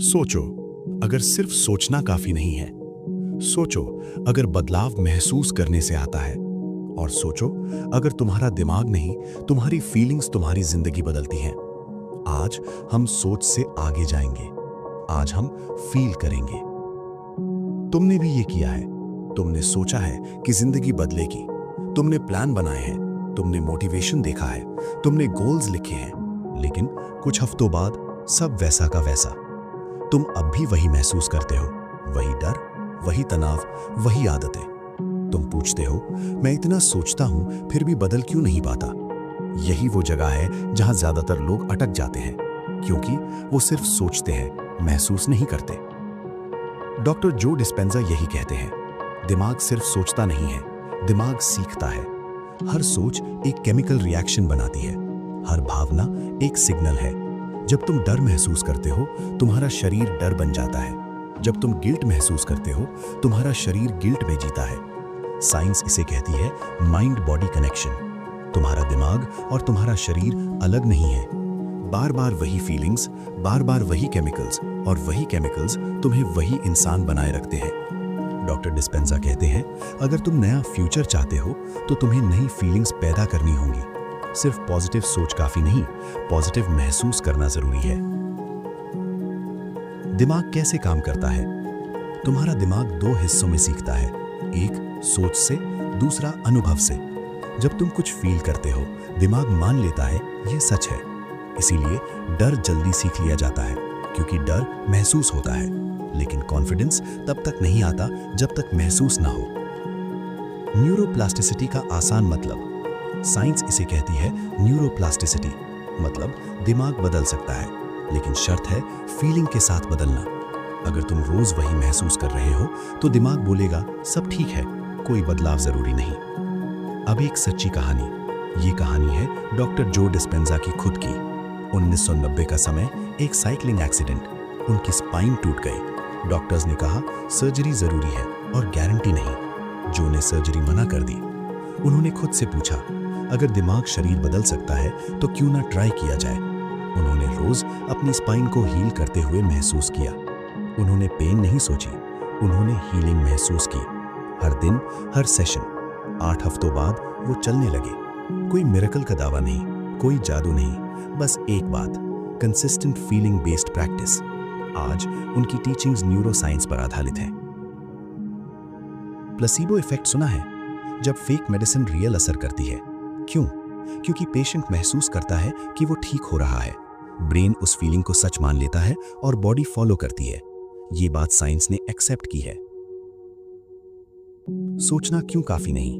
सोचो, अगर सिर्फ सोचना काफी नहीं है। सोचो, अगर बदलाव महसूस करने से आता है। और सोचो, अगर तुम्हारा दिमाग नहीं, तुम्हारी फीलिंग्स तुम्हारी जिंदगी बदलती हैं। आज हम सोच से आगे जाएंगे। आज हम फील करेंगे। तुमने भी ये किया है। तुमने सोचा है कि जिंदगी बदलेगी। तुमने प्लान बनाए हैं, तुमने मोटिवेशन देखा है, तुमने गोल्स लिखे हैं। लेकिन कुछ हफ्तों बाद सब वैसा का वैसा। तुम अब भी वही महसूस करते हो, वही डर, वही तनाव, वही आदतें। तुम पूछते हो, मैं इतना सोचता हूं फिर भी बदल क्यों नहीं पाता। यही वो जगह है जहां ज्यादातर लोग अटक जाते हैं, क्योंकि वो सिर्फ सोचते हैं, महसूस नहीं करते। डॉक्टर जो डिस्पेंजा यही कहते हैं, दिमाग सिर्फ सोचता नहीं है, दिमाग सीखता है। हर सोच एक केमिकल रिएक्शन बनाती है। हर भावना एक सिग्नल है। जब तुम डर महसूस करते हो, तुम्हारा शरीर डर बन जाता है। जब तुम गिल्ट महसूस करते हो, तुम्हारा शरीर गिल्ट में जीता है। साइंस इसे कहती है माइंड बॉडी कनेक्शन। तुम्हारा दिमाग और तुम्हारा शरीर अलग नहीं है। बार बार वही फीलिंग्स, बार बार वही केमिकल्स, और वही केमिकल्स तुम्हें वही इंसान बनाए रखते हैं। डॉक्टर डिस्पेंजा कहते हैं, अगर तुम नया फ्यूचर चाहते हो तो तुम्हें नई फीलिंग्स पैदा करनी होंगी। सिर्फ पॉजिटिव सोच काफी नहीं, पॉजिटिव महसूस करना जरूरी है। दिमाग कैसे काम करता है? तुम्हारा दिमाग दो हिस्सों में सीखता है, एक सोच से, दूसरा अनुभव से। जब तुम कुछ फील करते हो, दिमाग मान लेता है यह सच है। इसीलिए डर जल्दी सीख लिया जाता है, क्योंकि डर महसूस होता है। लेकिन कॉन्फिडेंस तब तक नहीं आता जब तक महसूस ना हो। न्यूरोप्लास्टिसिटी का आसान मतलब, साइंस इसे कहती है न्यूरोप्लास्टिसिटी, मतलब दिमाग बदल सकता है, लेकिन शर्त है फीलिंग के साथ बदलना। अगर तुम रोज वही महसूस कर रहे हो तो दिमाग बोलेगा सब ठीक है, कोई बदलाव जरूरी नहीं। अब एक सच्ची कहानी। ये कहानी है डॉक्टर जो डिस्पेंजा की खुद की। 1990 का समय, एक साइकिलिंग एक्सीडेंट। उनकी स्पाइन टूट गई। डॉक्टर्स ने कहा सर्जरी जरूरी है और गारंटी नहीं। जो ने सर्जरी मना कर दी। उन्होंने खुद से पूछा, अगर दिमाग शरीर बदल सकता है तो क्यों ना ट्राई किया जाए। उन्होंने रोज अपनी स्पाइन को हील करते हुए महसूस किया। उन्होंने पेन नहीं सोची, उन्होंने हीलिंग महसूस की। हर दिन, हर सेशन। 8 हफ्तों बाद वो चलने लगे। कोई मिरेकल का दावा नहीं, कोई जादू नहीं, बस एक बात, कंसिस्टेंट फीलिंग बेस्ड प्रैक्टिस। आज उनकी टीचिंग्स न्यूरो साइंस पर आधारित हैं। प्लेसिबो इफेक्ट सुना है? जब फेक मेडिसिन रियल असर करती है। क्यों? क्योंकि पेशेंट महसूस करता है कि वो ठीक हो रहा है। ब्रेन उस फीलिंग को सच मान लेता है और बॉडी फॉलो करती है। ये बात साइंस ने एक्सेप्ट की है। सोचना क्यों काफी नहीं?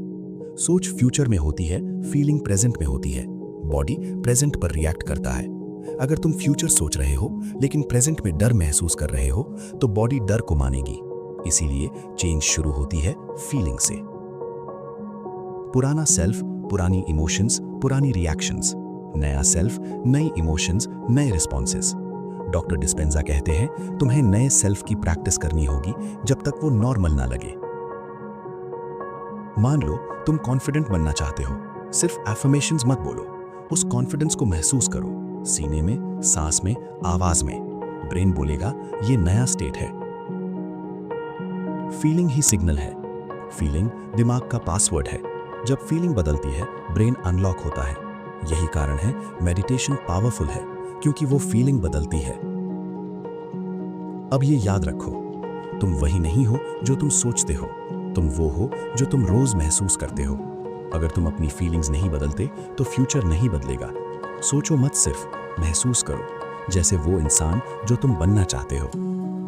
सोच फ्यूचर में होती है, फीलिंग प्रेजेंट में होती है। बॉडी प्रेजेंट पर रिएक्ट करता है। अगर तुम फ्यूचर सोच रहे हो लेकिन प्रेजेंट में डर महसूस कर रहे हो तो बॉडी डर को मानेगी। इसीलिए चेंज शुरू होती है फीलिंग से। पुराना सेल्फ, पुरानी इमोशंस, पुरानी रिएक्शंस। नया सेल्फ, नई इमोशंस, नए रिस्पॉन्सेस। डॉक्टर डिस्पेंजा कहते हैं, तुम्हें नए सेल्फ की प्रैक्टिस करनी होगी जब तक वो नॉर्मल ना लगे। मान लो तुम कॉन्फिडेंट बनना चाहते हो, सिर्फ एफर्मेशंस मत बोलो, उस कॉन्फिडेंस को महसूस करो। सीने में, सांस में, आवाज में। ब्रेन बोलेगा ये नया स्टेट है। फीलिंग ही सिग्नल है। फीलिंग दिमाग का पासवर्ड है। जब फीलिंग बदलती है, ब्रेन अनलॉक होता है। यही कारण है मेडिटेशन पावरफुल है, क्योंकि वो फीलिंग बदलती है। अब ये याद रखो, तुम वही नहीं हो जो तुम सोचते हो, तुम वो हो जो तुम रोज महसूस करते हो। अगर तुम अपनी फीलिंग्स नहीं बदलते तो फ्यूचर नहीं बदलेगा। सोचो मत, सिर्फ महसूस करो, जैसे वो इंसान जो तुम बनना चाहते हो।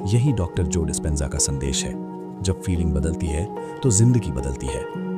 यही डॉक्टर जो डिस्पेंजा का संदेश है। जब फीलिंग बदलती है तो जिंदगी बदलती है।